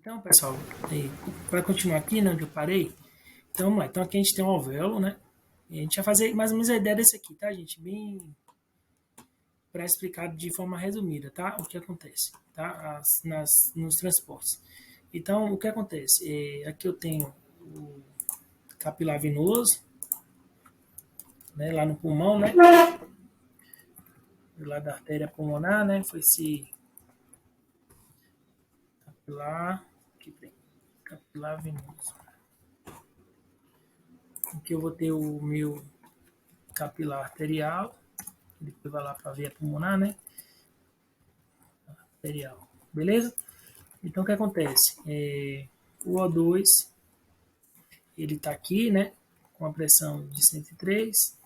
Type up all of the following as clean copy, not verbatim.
Então, pessoal, para continuar aqui, né, onde eu parei, então vamos lá. Então aqui a gente tem um alvéolo, né? E a gente vai fazer mais ou menos a ideia desse aqui, tá, gente? Bem para explicar de forma resumida, tá? O que acontece, tá? Nos transportes. Então, o que acontece? Aqui eu tenho o capilar venoso, né? Lá no pulmão, né? Do lado da artéria pulmonar, né? Foi esse capilar, aqui tem capilar venoso. Aqui eu vou ter o meu capilar arterial, depois vai lá para a veia pulmonar, né? Arterial, beleza? Então o que acontece? O O2 ele está aqui, né? Com a pressão de 103.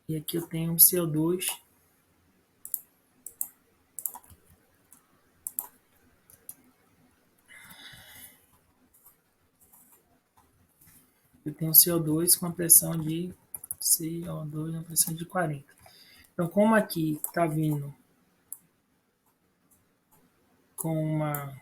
E aqui eu tenho um CO2 eu tenho um CO2 com a pressão de CO2 na pressão de 40. Então, como aqui está vindo com uma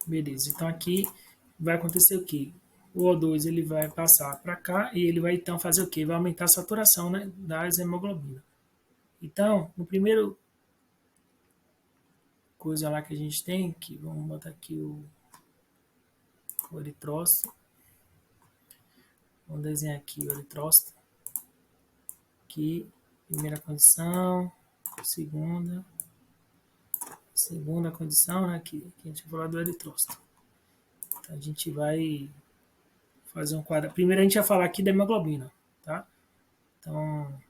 beleza. Então aqui vai acontecer o que? O O2 ele vai passar para cá e ele vai então fazer o que? Vai aumentar a saturação, né, das hemoglobinas. Então, no primeiro coisa lá que a gente tem, que vamos botar aqui o eritrócito. Vamos desenhar aqui o eritrócito. Aqui, primeira condição, segunda condição, né, que a gente vai falar do eritrócito. Então, a gente vai fazer um quadro. Primeiro a gente vai falar aqui da hemoglobina, tá? Então,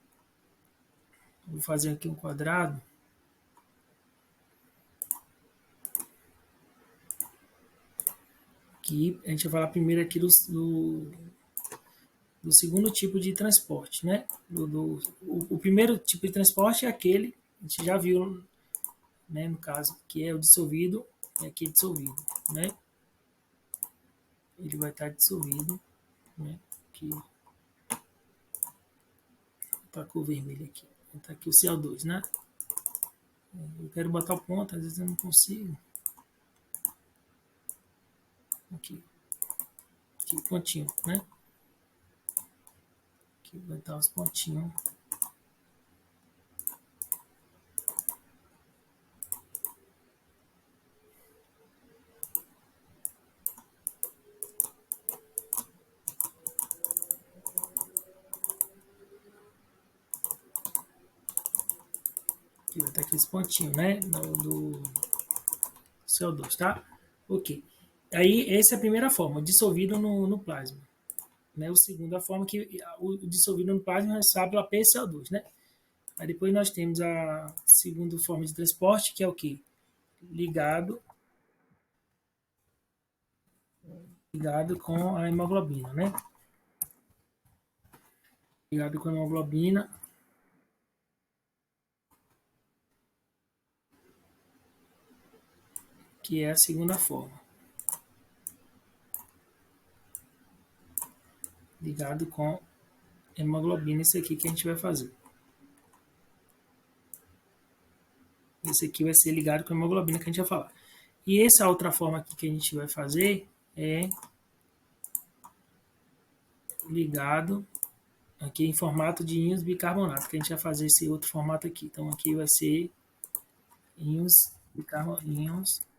vou fazer aqui um quadrado. Aqui, a gente vai falar primeiro aqui do segundo tipo de transporte, né? O primeiro tipo de transporte é aquele, a gente já viu, né, no caso, que é o dissolvido, é aqui dissolvido, né? Ele vai estar dissolvido, né? Aqui, tá com o vermelho aqui. Tá aqui o CO2, né? Eu quero botar o ponto, às vezes eu não consigo. Aqui pontinho, né? Aqui vai estar os pontinhos. Aqui vai estar aqueles pontinhos, né? Do CO2, tá? Ok. Aí, essa é a primeira forma, dissolvido no plasma. Né? O segundo, a forma que o dissolvido no plasma sai pela PCO2, né? Aí depois nós temos a segunda forma de transporte, que é o que? Ligado com a hemoglobina, né? Ligado com a hemoglobina, que é a segunda forma. Ligado com hemoglobina, esse aqui que a gente vai fazer. Esse aqui vai ser ligado com a hemoglobina que a gente vai falar. E essa outra forma aqui que a gente vai fazer é ligado aqui em formato de íons bicarbonato, que a gente vai fazer esse outro formato aqui. Então aqui vai ser íons bicarbonato.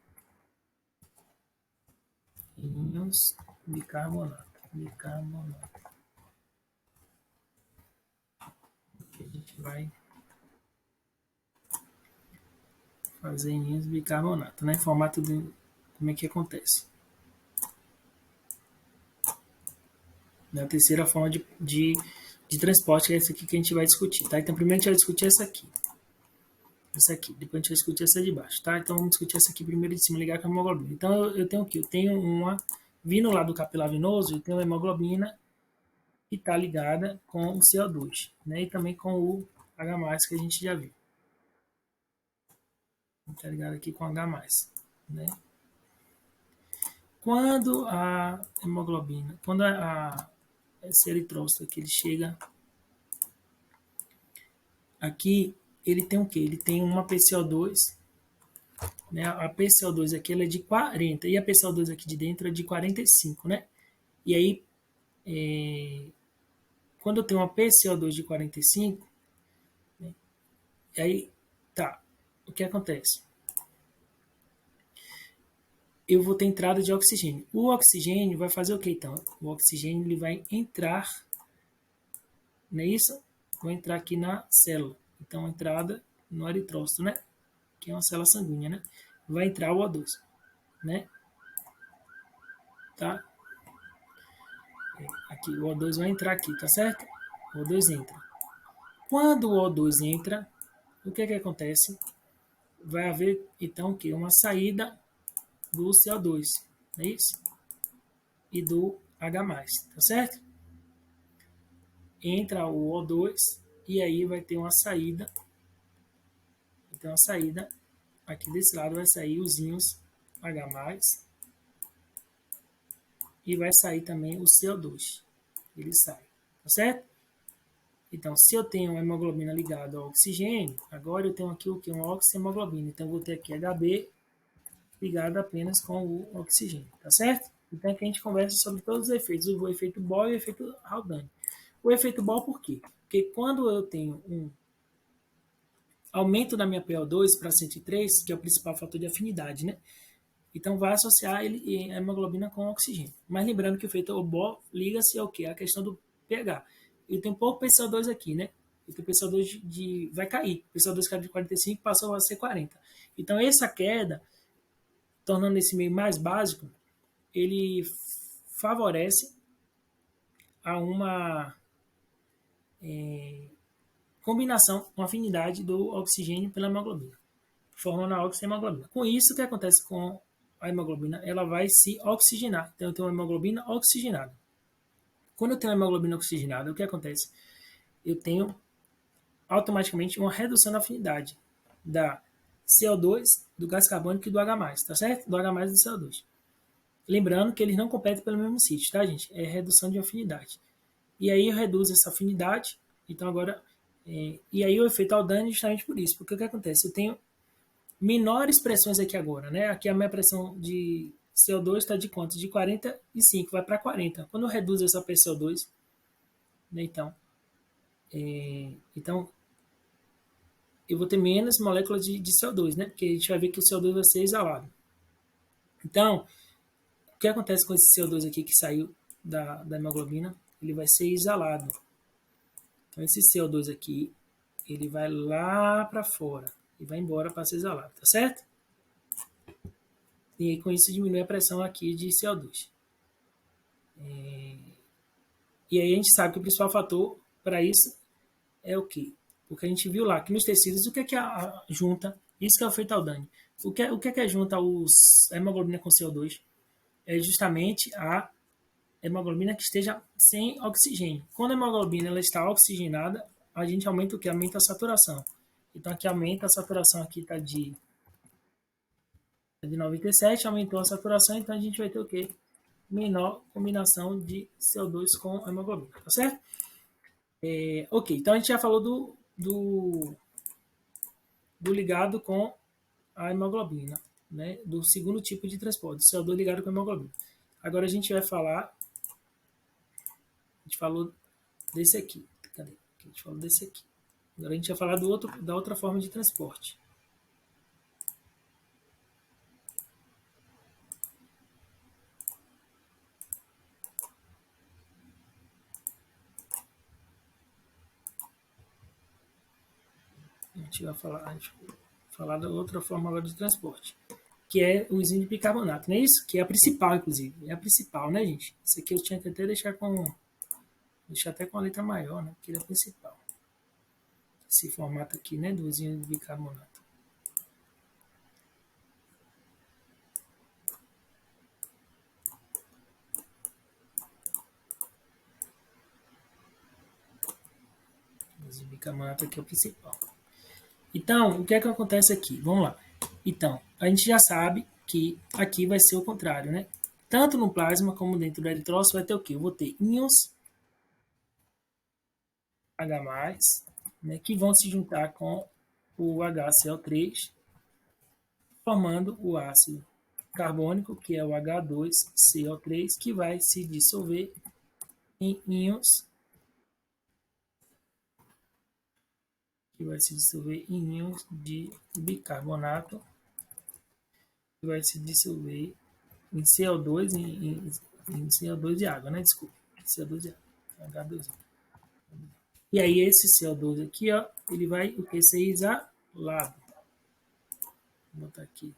Aqui a gente vai fazer íons bicarbonato, né? Formato de como é que acontece. A terceira forma de transporte é essa aqui que a gente vai discutir, tá? Então primeiro a gente vai discutir essa aqui. Essa aqui, depois a gente vai discutir essa de baixo, tá? Então vamos discutir essa aqui primeiro de cima, ligar com a hemoglobina. Então eu tenho o quê? Eu tenho uma vindo lá do capilar venoso, eu tenho uma hemoglobina que está ligada com o CO2, né? E também com o H+, que a gente já viu. Está ligado aqui com H+, né? Quando a hemoglobina, quando esse eritrócito aqui ele chega aqui, ele tem o quê? Ele tem uma PCO2, né? A PCO2 aqui ela é de 40 e a PCO2 aqui de dentro é de 45, né? E aí, quando eu tenho uma PCO2 de 45, né? E aí, tá, o que acontece? Eu vou ter entrada de oxigênio. O oxigênio vai fazer o que então? O oxigênio ele vai entrar, não é isso? Vai entrar aqui na célula. Então, entrada no eritrócito, né? Que é uma célula sanguínea, né? Vai entrar o O2, né? Tá? Aqui, o O2 vai entrar aqui, tá certo? O O2 entra. Quando o O2 entra, o que é que acontece? Vai haver, então, o quê? Uma saída do CO2, não é isso? E do H+, tá certo? Entra o O2 e aí vai ter uma saída. Então, a saída, aqui desse lado vai sair os íons H+, e vai sair também o CO2. Ele sai, tá certo? Então, se eu tenho uma hemoglobina ligada ao oxigênio, agora eu tenho aqui o que? Uma oxihemoglobina. Então, eu vou ter aqui Hb ligado apenas com o oxigênio, tá certo? Então, aqui a gente conversa sobre todos os efeitos, o efeito Bohr e o efeito Haldane. O efeito Bohr por quê? Porque quando eu tenho um aumento da minha PO2 para 103, que é o principal fator de afinidade, né? Então, vai associar a hemoglobina com oxigênio. Mas lembrando que o efeito Bohr liga-se ao quê? A questão do pH. Eu tenho pouco PCO2 aqui, né? E o PCO2 vai cair. O PCO2 caiu de 45 passou a ser 40. Então, essa queda, tornando esse meio mais básico, ele favorece a uma combinação, uma afinidade do oxigênio pela hemoglobina, formando a oxihemoglobina. Com isso, o que acontece com a hemoglobina? Ela vai se oxigenar. Então, eu tenho uma hemoglobina oxigenada. Quando eu tenho uma hemoglobina oxigenada, o que acontece? Eu tenho automaticamente uma redução da afinidade da CO2, do gás carbônico e do H+, tá certo? Do H+, e do CO2. Lembrando que eles não competem pelo mesmo sítio, tá, gente? É redução de afinidade. E aí eu reduzo essa afinidade, então agora... e aí o efeito Haldane é justamente por isso, porque o que acontece? Eu tenho menores pressões aqui agora, né? Aqui a minha pressão de CO2 está de quanto? De 45, vai para 40. Quando eu reduzo essa PCO2, né, então eu vou ter menos moléculas de CO2, né? Porque a gente vai ver que o CO2 vai ser exalado. Então, o que acontece com esse CO2 aqui que saiu da hemoglobina? Ele vai ser exalado. Então, esse CO2 aqui, ele vai lá para fora e vai embora para ser exalado, tá certo? E aí, com isso diminui a pressão aqui de CO2. E aí a gente sabe que o principal fator para isso é o quê? Porque a gente viu lá que nos tecidos, o que é que junta? Isso que é o efeito Haldane. O que é junta a hemoglobina com CO2? É justamente a hemoglobina que esteja sem oxigênio. Quando a hemoglobina ela está oxigenada, a gente aumenta o que? Aumenta a saturação. Então aqui aumenta a saturação, aqui está de 97, aumentou a saturação, então a gente vai ter o quê? Menor combinação de CO2 com hemoglobina, tá certo? Ok, então a gente já falou do ligado com a hemoglobina, né? Do segundo tipo de transporte, CO2 ligado com a hemoglobina. Agora a gente vai falar, a gente falou desse aqui, cadê? A gente falou desse aqui. Agora a gente vai falar da outra forma de transporte. A gente vai falar da outra forma agora de transporte, que é o zinco de bicarbonato, não é isso? Que é a principal, inclusive. É a principal, né, gente? Isso aqui eu tinha que até deixar até com a letra maior, né? Porque ele é a principal. Esse formato aqui, né, do zinco de bicarbonato. Esse bicarbonato aqui é o principal. Então, o que é que acontece aqui? Vamos lá. Então, a gente já sabe que aqui vai ser o contrário, né? Tanto no plasma como dentro do eritrócito vai ter o quê? Eu vou ter íons H+, né, que vão se juntar com o HCl3, formando o ácido carbônico, que é o H2CO3, que vai se dissolver em íons, de bicarbonato, que vai se dissolver em CO2, em CO2 e água, né? Desculpa, CO2 e água, H2O. E aí esse CO2 aqui, ó, ele vai o que ser isolado. Vou botar aqui.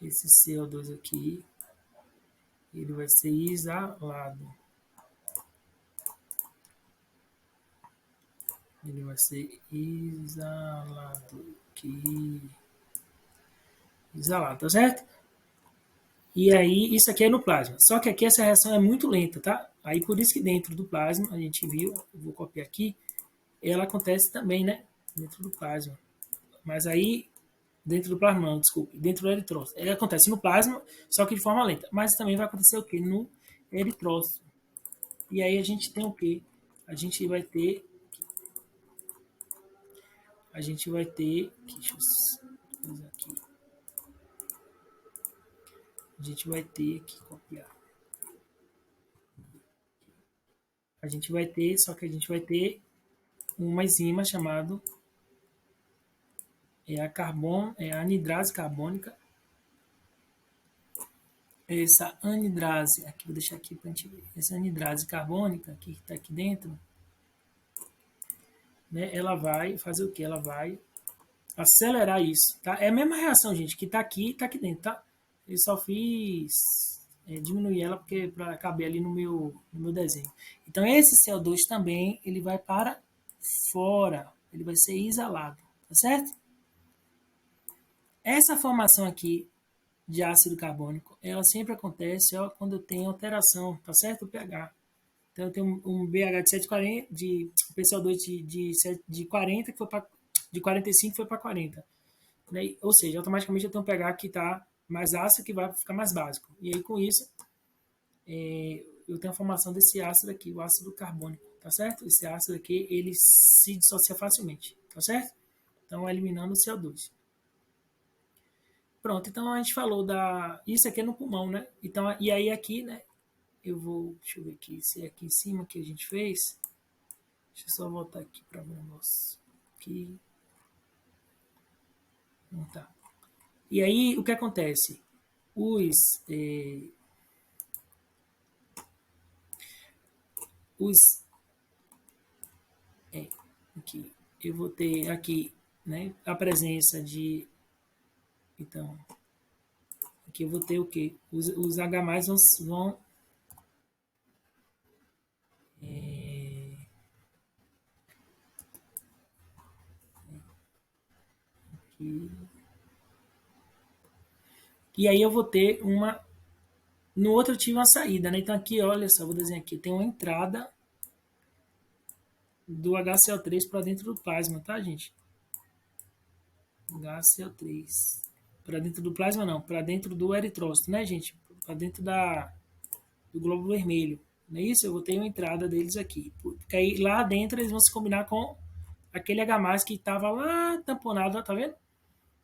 Esse CO2 aqui, ele vai ser isolado. Ele vai ser isolado aqui. Isolado, tá certo? E aí, isso aqui é no plasma. Só que aqui essa reação é muito lenta, tá? Aí por isso que dentro do plasma, a gente viu, eu vou copiar aqui, ela acontece também, né? Dentro do plasma. Mas aí, dentro do plasma, não, desculpe, dentro do eritrócito. Ele acontece no plasma, só que de forma lenta. Mas também vai acontecer o quê? No eritrócito. E aí a gente tem o quê? A gente vai ter. Deixa eu usar aqui. A gente vai ter que copiar. A gente vai ter, só que a gente vai ter uma enzima chamada a anidrase carbônica. Essa anidrase, aqui vou deixar aqui para a gente ver. Essa anidrase carbônica que está aqui dentro, né, ela vai fazer o que? Ela vai acelerar isso, tá? É a mesma reação, gente, que está aqui e está aqui dentro, tá? Eu só fiz diminuir ela porque para caber ali no meu desenho. Então esse CO2 também ele vai para fora, ele vai ser isolado, tá certo? Essa formação aqui de ácido carbônico, ela sempre acontece ó, quando tem alteração, tá certo? O pH. Então eu tenho um BH de 740, de PCO2 de 40 que foi para de 45 foi para 40, né? Ou seja, automaticamente eu tenho um pH que está mais ácido que vai ficar mais básico. E aí com isso eu tenho a formação desse ácido aqui, o ácido carbônico, tá certo? Esse ácido aqui ele se dissocia facilmente, tá certo? Então eliminando o CO2. Pronto, então a gente falou da. Isso aqui é no pulmão, né? Então, e aí aqui, né? Eu vou. Deixa eu ver aqui. Se é aqui em cima que a gente fez. Deixa eu só voltar aqui para o negócio. Aqui. Não tá. E aí, o que acontece? Os. Os. Aqui. Eu vou ter aqui, né? A presença de. Então. Aqui eu vou ter o quê? Os H vão aqui. E aí eu vou ter uma. No outro eu tive uma saída, né? Então aqui, olha só, vou desenhar aqui. Tem uma entrada do HCl3 para dentro do plasma, tá, gente? HCl3. Para dentro do plasma, não. Para dentro do eritrócito, né, gente? Para dentro do glóbulo vermelho. Não é isso? Eu vou ter uma entrada deles aqui. Porque aí lá dentro eles vão se combinar com aquele H+, que estava lá tamponado, tá vendo?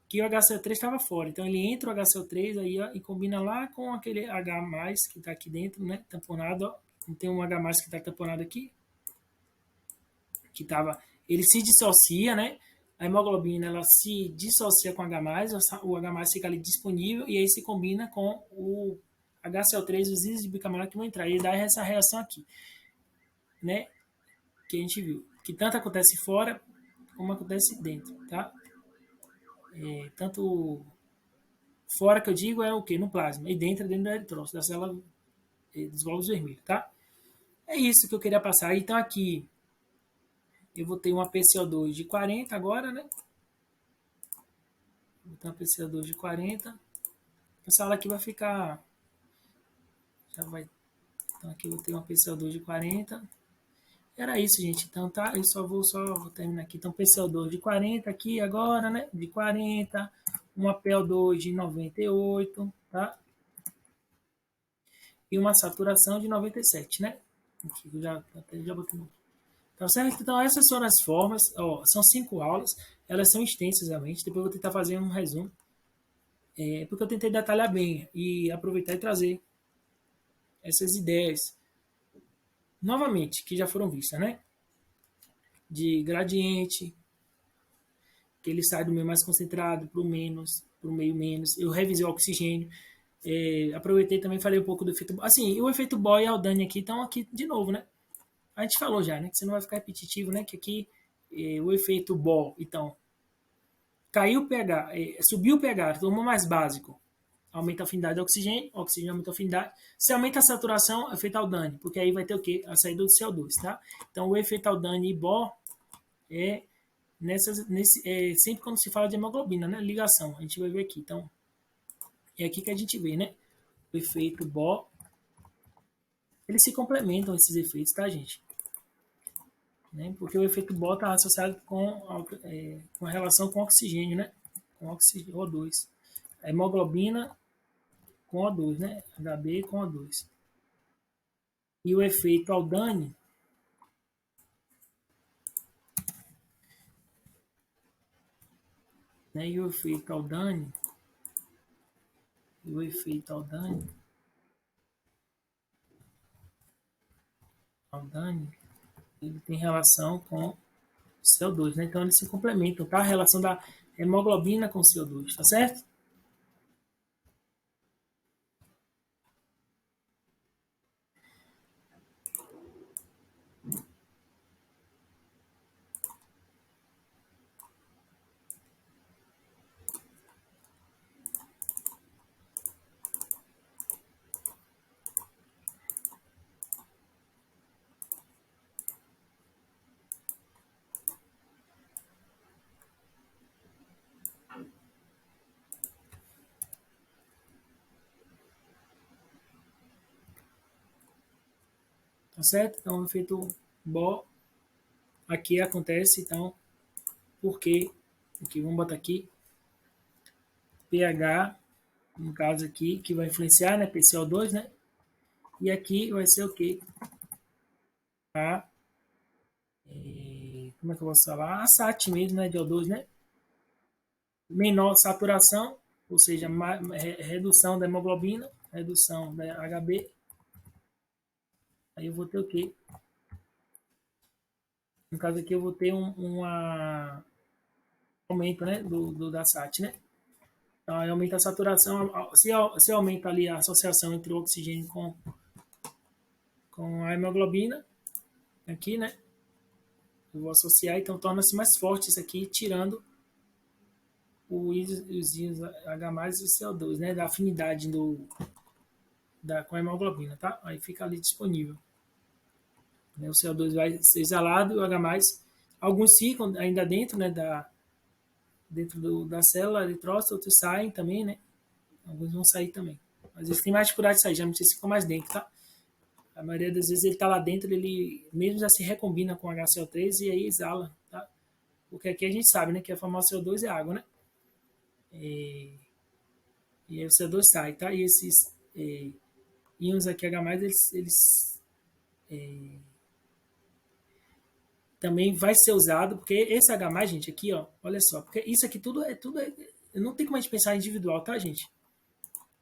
Que o HCl3 estava fora. Então ele entra o HCl3 aí, ó, e combina lá com aquele H+, que está aqui dentro, né? Tamponado, ó. Não tem um H+, que está tamponado aqui. Que estava. Ele se dissocia, né? A hemoglobina ela se dissocia com o H+, o H+, fica ali disponível e aí se combina com o HCl3, os íons de bicarbonato que vão entrar. E dá essa reação aqui, né? Que a gente viu. Que tanto acontece fora como acontece dentro, tá? Tanto fora que eu digo é o que? No plasma. E dentro é dentro do eritrócito, da célula dos glóbulos vermelhos, tá? É isso que eu queria passar. Então aqui eu vou ter uma PCO2 de 40 agora, né? Vou ter uma PCO2 de 40. Essa aula aqui vai ficar. Já vai. Então aqui eu vou ter uma PCO2 de 40. Era isso, gente. Então, tá? Eu vou terminar aqui. Então, PCO2 de 40 aqui agora, né? De 40. Uma PO2 de 98, tá? E uma saturação de 97, né? Aqui, já botei. Tá certo? Então, essas foram as formas. Ó, são 5 aulas. Elas são extensas, realmente. Depois eu vou tentar fazer um resumo. Porque eu tentei detalhar bem e aproveitar e trazer essas ideias novamente, que já foram vistas, né? De gradiente, que ele sai do meio mais concentrado para o menos, para o meio menos. Eu revisei o oxigênio. Aproveitei também, falei um pouco do efeito. Assim, o efeito Boy e Aldani aqui estão aqui de novo, né? A gente falou já, né? Que você não vai ficar repetitivo, né? Que aqui o efeito Bohr, então, caiu o pH, subiu o pH, tomou mais básico. Aumenta a afinidade do oxigênio, oxigênio aumenta a afinidade. Se aumenta a saturação, efeito Aldani, porque aí vai ter o quê? A saída do CO2, tá? Então, o efeito Aldani e Bohr é sempre quando se fala de hemoglobina, né? Ligação, a gente vai ver aqui. Então, é aqui que a gente vê, né? O efeito Bohr. Eles se complementam, esses efeitos, tá, gente? Né? Porque o efeito Bohr está associado com a relação com oxigênio, né? Com oxigênio, O2. A hemoglobina com O2, né? Hb com O2. E o efeito Aldani, né? E o efeito Aldani, Aldani, ele tem relação com CO2, né? Então eles se complementam, tá? A relação da hemoglobina com CO2, tá certo? Tá certo? Então o efeito Bohr aqui acontece, então, porque aqui vamos botar aqui pH, no caso aqui, que vai influenciar, né, PCO2, né? E aqui vai ser o quê? A, como é que eu vou falar? A SAT mesmo, né, de O2, né? Menor saturação, ou seja, redução da hemoglobina, redução da HB. Aí eu vou ter o quê? No caso aqui eu vou ter um aumento, né, da SAT, né? Então aí aumenta a saturação, se aumenta ali a associação entre o oxigênio com a hemoglobina, aqui, né? Eu vou associar, então torna-se mais forte isso aqui, tirando os íons H+, e CO2, né? Da afinidade com a hemoglobina, tá? Aí fica ali disponível. Né? O CO2 vai ser exalado e o H+, alguns ficam ainda dentro, né? Dentro da célula eritrócito, outros saem também, né? Alguns vão sair também. Mas eles têm mais dificuldade de sair, já não sei se ficam mais dentro, tá? A maioria das vezes ele está lá dentro, ele mesmo já se recombina com HCO3 e aí exala, tá? Porque aqui a gente sabe, né, que a famosa CO2 é água, né? E aí o CO2 sai, tá? E esses íons aqui H+, eles também vai ser usado, porque esse H+, gente, aqui, ó, olha só, porque isso aqui não tem como a gente pensar individual, tá, gente?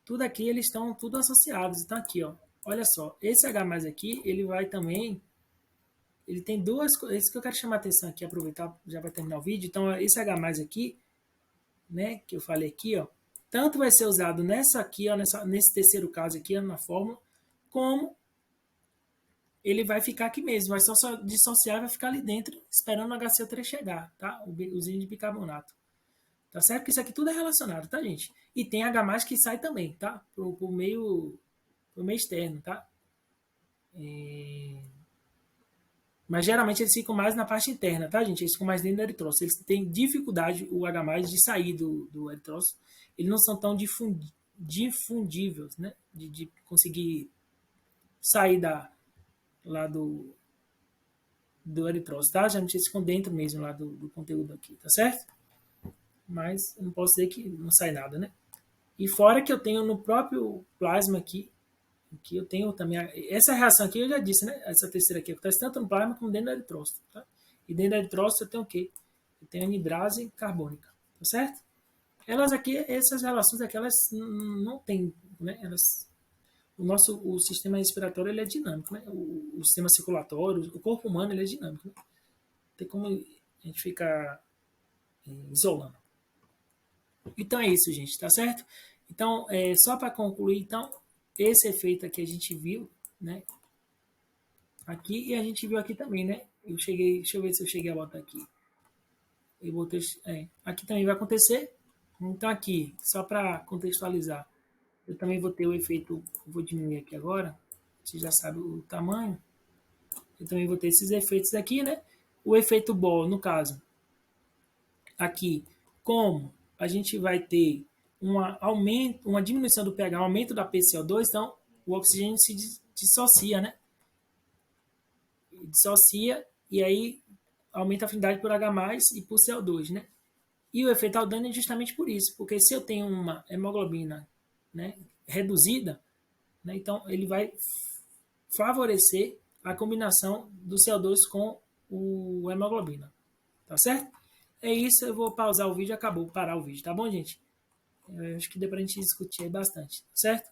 Tudo aqui, eles estão tudo associados, então aqui, ó, olha só, esse H+, aqui, ele vai também, ele tem duas coisas, isso que eu quero chamar a atenção aqui, aproveitar, já vai terminar o vídeo, então esse H+, aqui, né, que eu falei aqui, ó, tanto vai ser usado nessa aqui, ó, nesse terceiro caso aqui, ó, na fórmula, como ele vai ficar aqui mesmo, vai só dissociar e vai ficar ali dentro, esperando o HCO3 chegar, tá? Os íons de bicarbonato. Tá certo? Que isso aqui tudo é relacionado, tá, gente? E tem H+, que sai também, tá? Pro meio externo, tá? Mas geralmente eles ficam mais na parte interna, tá, gente? Eles ficam mais dentro do eritrócito. Eles têm dificuldade, o H+, de sair do eritrócito. Eles não são tão difundíveis, né? De conseguir sair lá do eritrócito, tá? Geralmente eles ficam dentro mesmo lá do conteúdo aqui, tá certo? Mas eu não posso dizer que não sai nada, né? E fora que eu tenho no próprio plasma aqui, que eu tenho também, essa reação aqui eu já disse, né? Essa terceira aqui acontece tanto no plasma como dentro do eritrócito, tá? E dentro do eritrócito eu tenho o quê? Eu tenho anidrase carbônica, tá certo? Elas aqui, essas relações aqui, elas não tem, né? O sistema respiratório ele é dinâmico, né? O sistema circulatório, o corpo humano ele é dinâmico, né? Tem como a gente ficar isolando. Então é isso, gente, tá certo? Então, só para concluir, então, esse efeito aqui a gente viu, né? Aqui e a gente viu aqui também, né? Deixa eu ver se eu cheguei a botar aqui. Eu botei, aqui também vai acontecer. Então aqui, só para contextualizar, eu também vou ter o efeito, vou diminuir aqui agora, você já sabe o tamanho. Eu também vou ter esses efeitos aqui, né? O efeito Bohr, no caso, aqui, como a gente vai ter uma diminuição do pH, um aumento da PCO2, então o oxigênio se dissocia, né? Dissocia e aí aumenta a afinidade por H+, e por CO2, né? E o efeito Aldana é justamente por isso, porque se eu tenho uma hemoglobina, né, reduzida, né, então ele vai favorecer a combinação do CO2 com o hemoglobina, tá certo? É isso, eu vou pausar o vídeo, acabou, parar o vídeo, tá bom, gente? Eu acho que deu pra gente discutir aí bastante, tá certo?